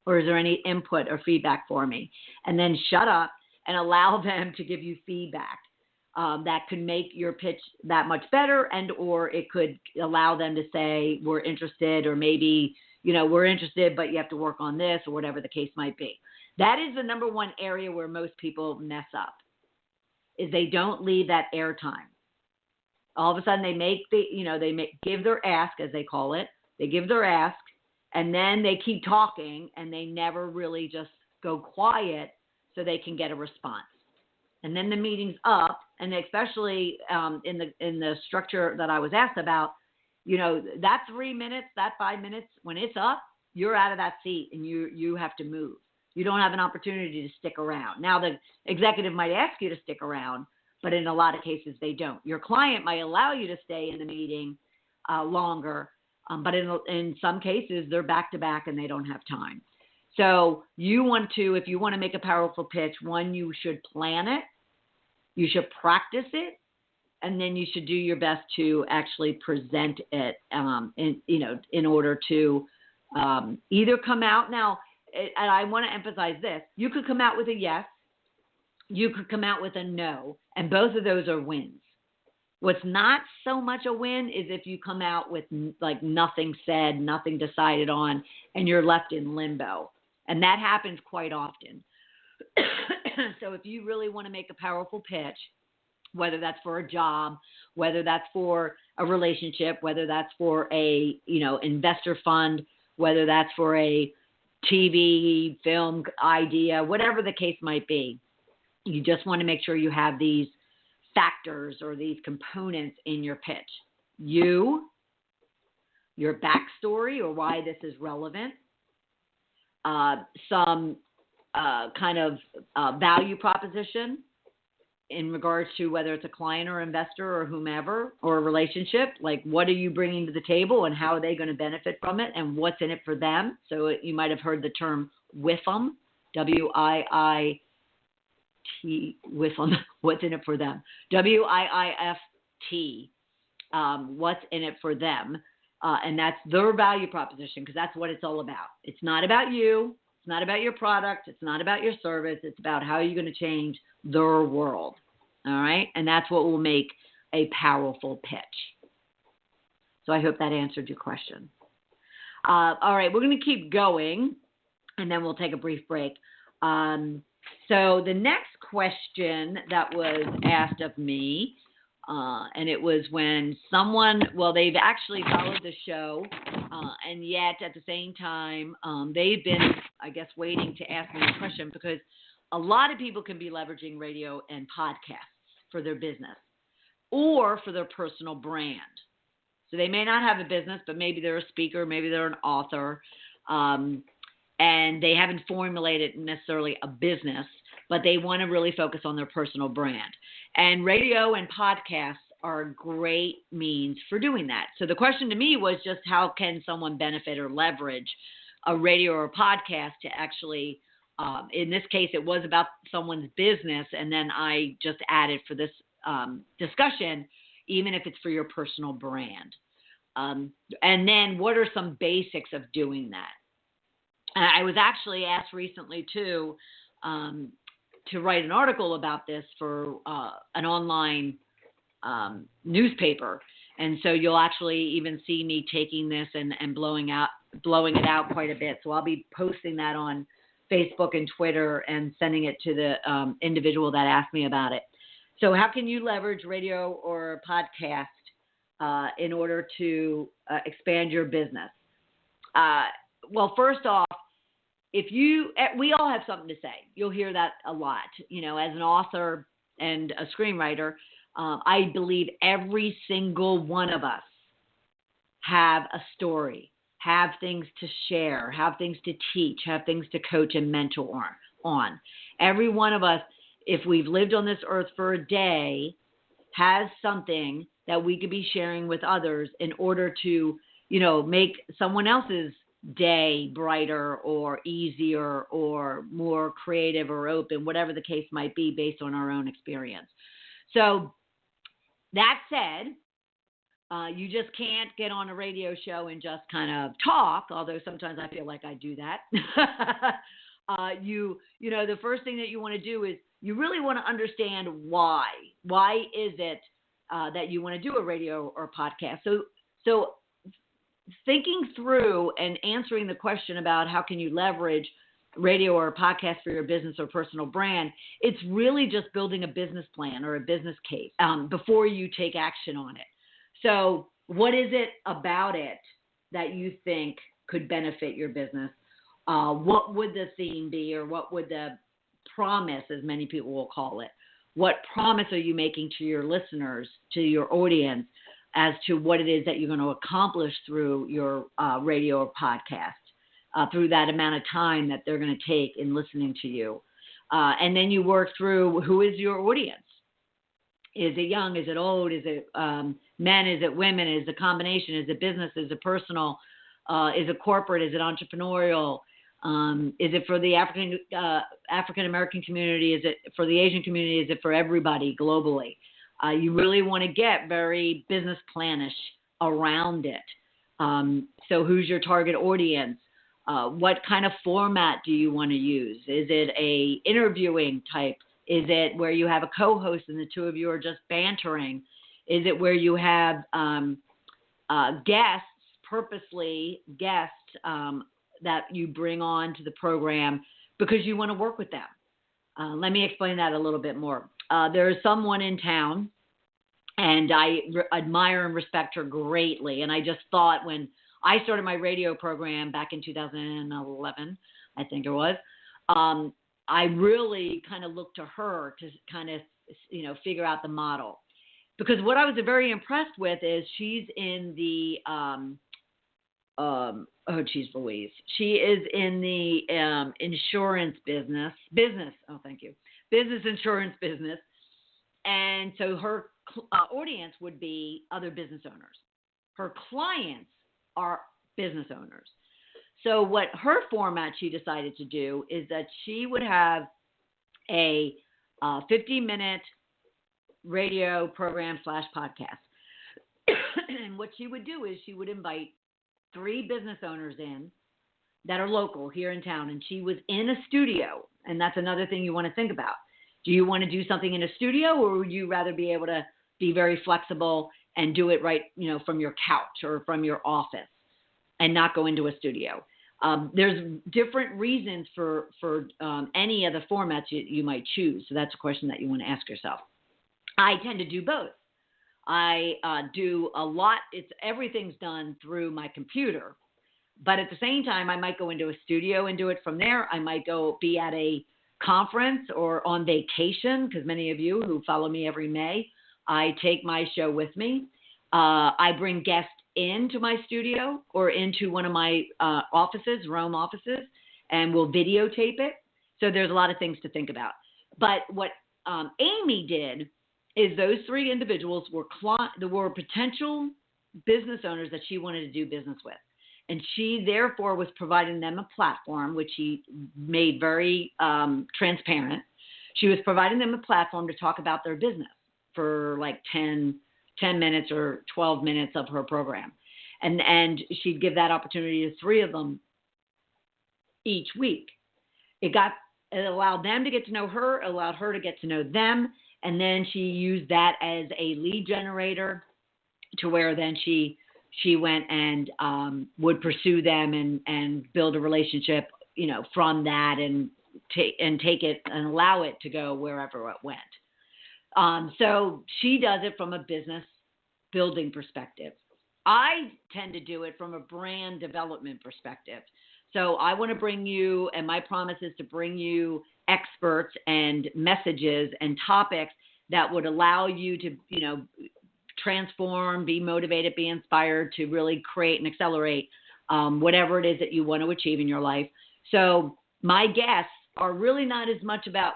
Or is there any input or feedback for me? And then shut up and allow them to give you feedback. That could make your pitch that much better, and or it could allow them to say, we're interested, or maybe, we're interested, but you have to work on this, or whatever the case might be. That is the number one area where most people mess up, is they don't leave that airtime. All of a sudden they give their ask, as they call it. They give their ask, and then they keep talking, and they never really just go quiet so they can get a response. And then the meeting's up, and especially in the structure that I was asked about, that 3 minutes, that 5 minutes, when it's up, you're out of that seat and you have to move. You don't have an opportunity to stick around. Now, the executive might ask you to stick around, but in a lot of cases, they don't. Your client might allow you to stay in the meeting longer, but in some cases, they're back-to-back and they don't have time. So if you want to make a powerful pitch, one, you should plan it, you should practice it, and then you should do your best to actually present it in order to either come out. Now, and I want to emphasize this, you could come out with a yes, you could come out with a no, and both of those are wins. What's not so much a win is if you come out with like nothing said, nothing decided on, and you're left in limbo. And that happens quite often. So if you really want to make a powerful pitch, whether that's for a job, whether that's for a relationship, whether that's for a, investor fund, whether that's for a TV, film idea, whatever the case might be, you just want to make sure you have these factors or these components in your pitch. Your backstory or why this is relevant, some kind of value proposition in regards to whether it's a client or investor or whomever or a relationship, like what are you bringing to the table and how are they going to benefit from it and what's in it for them. So you might have heard the term WIFM, W-I-I-T, WIFM, what's in it for them, W-I-I-F-T, what's in it for them. And that's their value proposition because that's what it's all about. It's not about you. It's not about your product. It's not about your service. It's about how you're going to change their world. All right? And that's what will make a powerful pitch. So I hope that answered your question. All right. We're going to keep going, and then we'll take a brief break. So the next question that was asked of me, and it was when they've actually followed the show, and yet at the same time, they've been, I guess, waiting to ask me a question because a lot of people can be leveraging radio and podcasts for their business or for their personal brand. So they may not have a business, but maybe they're a speaker, maybe they're an author, and they haven't formulated necessarily a business, but they want to really focus on their personal brand. And radio and podcasts are a great means for doing that. So the question to me was just how can someone benefit or leverage a radio or a podcast to actually, in this case, it was about someone's business, and then I just added for this discussion, even if it's for your personal brand. And then what are some basics of doing that? I was actually asked recently, too, to write an article about this for an online newspaper. And so you'll actually even see me taking this and blowing it out quite a bit. So I'll be posting that on Facebook and Twitter and sending it to the individual that asked me about it. So how can you leverage radio or podcast in order to expand your business? Well, first off, we all have something to say. You'll hear that a lot. As an author and a screenwriter, I believe every single one of us have a story, have things to share, have things to teach, have things to coach and mentor on. Every one of us, if we've lived on this earth for a day, has something that we could be sharing with others in order to, make someone else's day brighter or easier or more creative or open, whatever the case might be based on our own experience. So that said, you just can't get on a radio show and just kind of talk, although sometimes I feel like I do that. The first thing that you want to do is you really want to understand why. Why is it that you want to do a radio or podcast? So thinking through and answering the question about how can you leverage radio or a podcast for your business or personal brand, it's really just building a business plan or a business case before you take action on it. So what is it about it that you think could benefit your business? What would the theme be, or what would the promise, as many people will call it, what promise are you making to your listeners, to your audience, as to what it is that you're going to accomplish through your radio or podcast? through that amount of time that they're going to take in listening to you. And then you work through who is your audience. Is it young? Is it old? Is it men? Is it women? Is it a combination? Is it business? Is it personal? Is it corporate? Is it entrepreneurial? Is it for the African American community? Is it for the Asian community? Is it for everybody globally? You really want to get very business planish around it. So who's your target audience? What kind of format do you want to use? Is it a interviewing type? Is it where you have a co-host and the two of you are just bantering? Is it where you have guests, purposely guests that you bring on to the program because you want to work with them? Let me explain that a little bit more. There is someone in town, and I admire and respect her greatly. And I just thought when I started my radio program back in 2011, I think it was, I really kind of looked to her to kind of, figure out the model. Because what I was very impressed with is she's in the, geez Louise. She is in the insurance business, business insurance business. And so her audience would be other business owners. Her clients are business owners. So what her format she decided to do is that she would have a 50-minute radio program / podcast. And what she would do is she would invite 3 business owners in that are local here in town. And she was in a studio. And that's another thing you want to think about. Do you want to do something in a studio, or would you rather be able to be very flexible and do it right, from your couch or from your office and not go into a studio? There's different reasons for any of the formats you might choose. So that's a question that you want to ask yourself. I tend to do both. I do a lot. Everything's done through my computer, but at the same time, I might go into a studio and do it from there. I might go be at a conference or on vacation, because many of you who follow me every May, I take my show with me. I bring guests into my studio or into one of my offices, Rome offices, and we'll videotape it. So there's a lot of things to think about. But what Amy did is those 3 individuals were potential business owners that she wanted to do business with. And she, therefore, was providing them a platform, which she made very transparent. She was providing them a platform to talk about their business for like 10 minutes or 12 minutes of her program. And she'd give that opportunity to 3 of them each week. It allowed them to get to know her, allowed her to get to know them. And then she used that as a lead generator to where then she went and would pursue them and build a relationship, from that and take it and allow it to go wherever it went. So she does it from a business building perspective. I tend to do it from a brand development perspective. So I want to bring you, and my promise is to bring you experts and messages and topics that would allow you to, transform, be motivated, be inspired to really create and accelerate whatever it is that you want to achieve in your life. So my guests are really not as much about,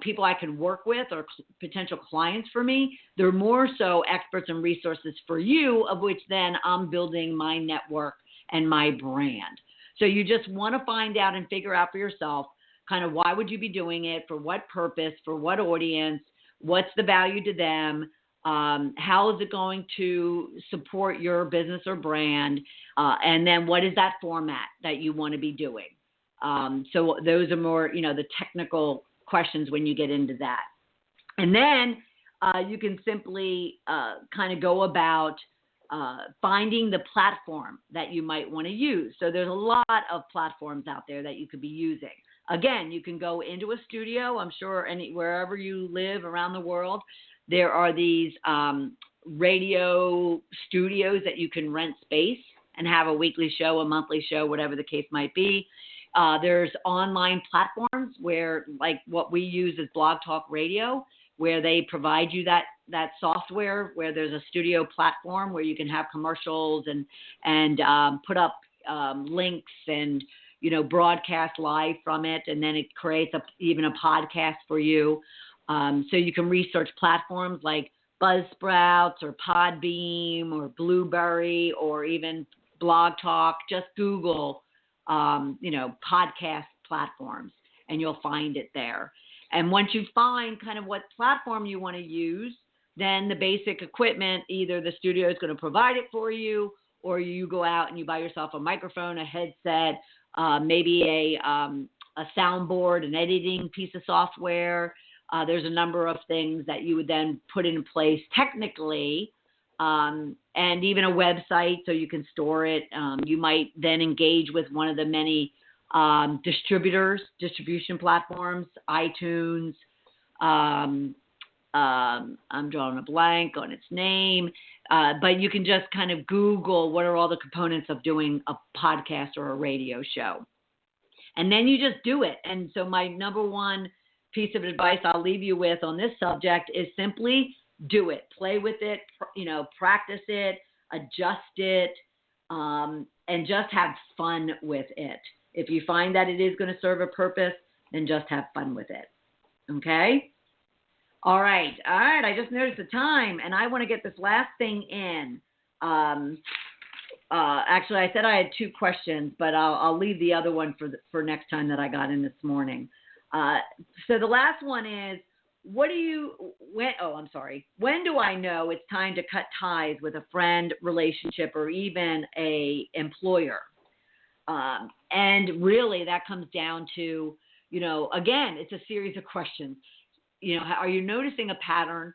people I can work with or potential clients for me. They're more so experts and resources for you, of which then I'm building my network and my brand. So you just want to find out and figure out for yourself kind of why would you be doing it, for what purpose, for what audience, what's the value to them, how is it going to support your business or brand, and then what is that format that you want to be doing. So those are more, the technical questions when you get into that. And then you can simply kind of go about finding the platform that you might want to use. So there's a lot of platforms out there that you could be using. Again, you can go into a studio. I'm sure wherever you live around the world, there are these radio studios that you can rent space and have a weekly show, a monthly show, whatever the case might be. There's online platforms where, like what we use is Blog Talk Radio, where they provide you that software, where there's a studio platform where you can have commercials and put up links and, broadcast live from it. And then it creates even a podcast for you. So you can research platforms like Buzzsprouts or Podbeam or Blueberry or even Blog Talk. Just Google, podcast platforms, and you'll find it there. And once you find kind of what platform you want to use, then the basic equipment, either the studio is going to provide it for you, or you go out and you buy yourself a microphone, a headset, maybe a soundboard, an editing piece of software. There's a number of things that you would then put in place technically, and even a website so you can store it. You might then engage with one of the many distribution platforms, iTunes. I'm drawing a blank on its name, but you can just kind of Google what are all the components of doing a podcast or a radio show. And then you just do it. And so my number one piece of advice I'll leave you with on this subject is simply do it. Play with it, practice it, adjust it, and just have fun with it. If you find that it is going to serve a purpose, then just have fun with it. Okay? All right. I just noticed the time, and I want to get this last thing in. Actually, I said I had 2 questions, but I'll leave the other one for next time that I got in this morning. So the last one is, when do I know it's time to cut ties with a friend, relationship, or even a employer? And really that comes down to, again, it's a series of questions. Are you noticing a pattern?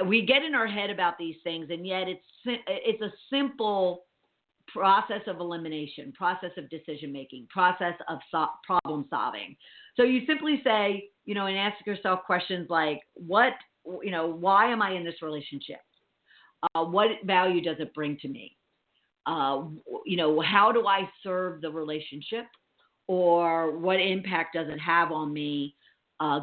We get in our head about these things, and yet it's a simple process of elimination, process of decision-making, process of problem solving. So you simply say, and ask yourself questions like, why am I in this relationship? What value does it bring to me? How do I serve the relationship? Or what impact does it have on me,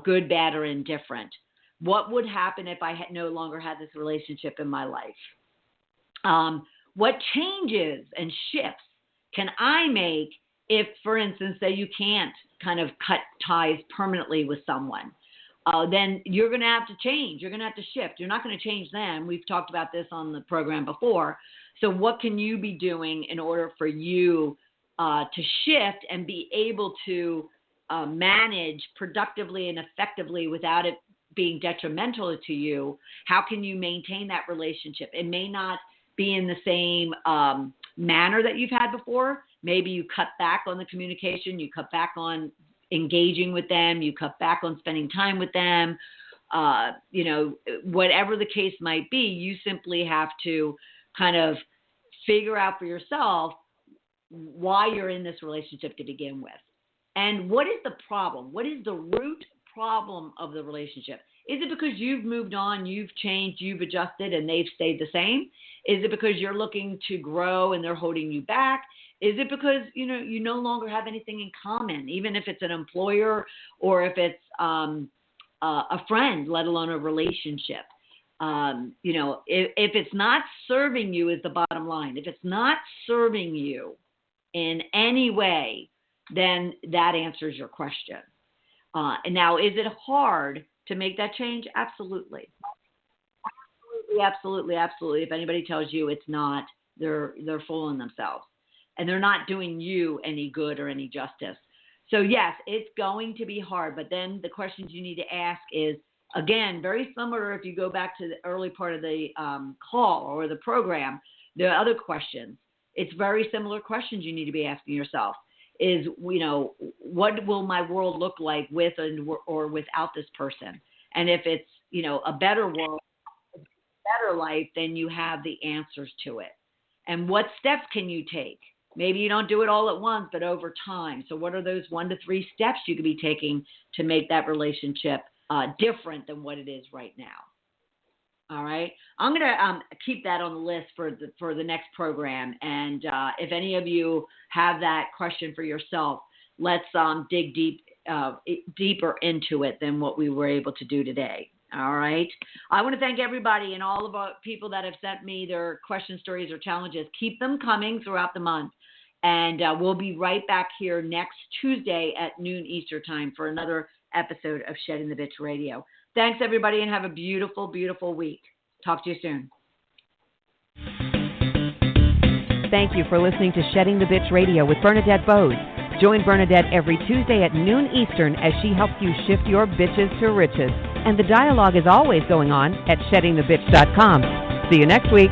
good, bad, or indifferent? What would happen if I no longer had this relationship in my life? What changes and shifts can I make if, for instance, say you can't kind of cut ties permanently with someone? Then you're going to have to change. You're going to have to shift. You're not going to change them. We've talked about this on the program before. So what can you be doing in order for you to shift and be able to manage productively and effectively without it being detrimental to you? How can you maintain that relationship? It may not be in the same manner that you've had before. Maybe you cut back on the communication, you cut back on engaging with them, you cut back on spending time with them. Whatever the case might be, you simply have to kind of figure out for yourself why you're in this relationship to begin with. And what is the problem? What is the root problem of the relationship? Is it because you've moved on, you've changed, you've adjusted, and they've stayed the same? Is it because you're looking to grow and they're holding you back? Is it because, you no longer have anything in common, even if it's an employer or if it's a friend, let alone a relationship? If it's not serving you is the bottom line. If it's not serving you in any way, then that answers your question. And now, is it hard to make that change? Absolutely. Absolutely. If anybody tells you it's not, they're fooling themselves. And they're not doing you any good or any justice. So yes, it's going to be hard. But then the questions you need to ask is, again, very similar if you go back to the early part of the call or the program, the other questions. It's very similar questions you need to be asking yourself. Is, what will my world look like with or without this person? And if it's, a better world, a better life, then you have the answers to it. And what steps can you take? Maybe you don't do it all at once, but over time. So what are those 1 to 3 steps you could be taking to make that relationship different than what it is right now? All right. I'm going to keep that on the list for the next program. And if any of you have that question for yourself, let's dig deeper into it than what we were able to do today. All right. I want to thank everybody and all of our people that have sent me their question stories or challenges. Keep them coming throughout the month. And we'll be right back here next Tuesday at noon Eastern time for another episode of Shedding the Bitch Radio. Thanks, everybody, and have a beautiful, beautiful week. Talk to you soon. Thank you for listening to Shedding the Bitch Radio with Bernadette Bose. Join Bernadette every Tuesday at noon Eastern as she helps you shift your bitches to riches. And the dialogue is always going on at sheddingthebitch.com. See you next week.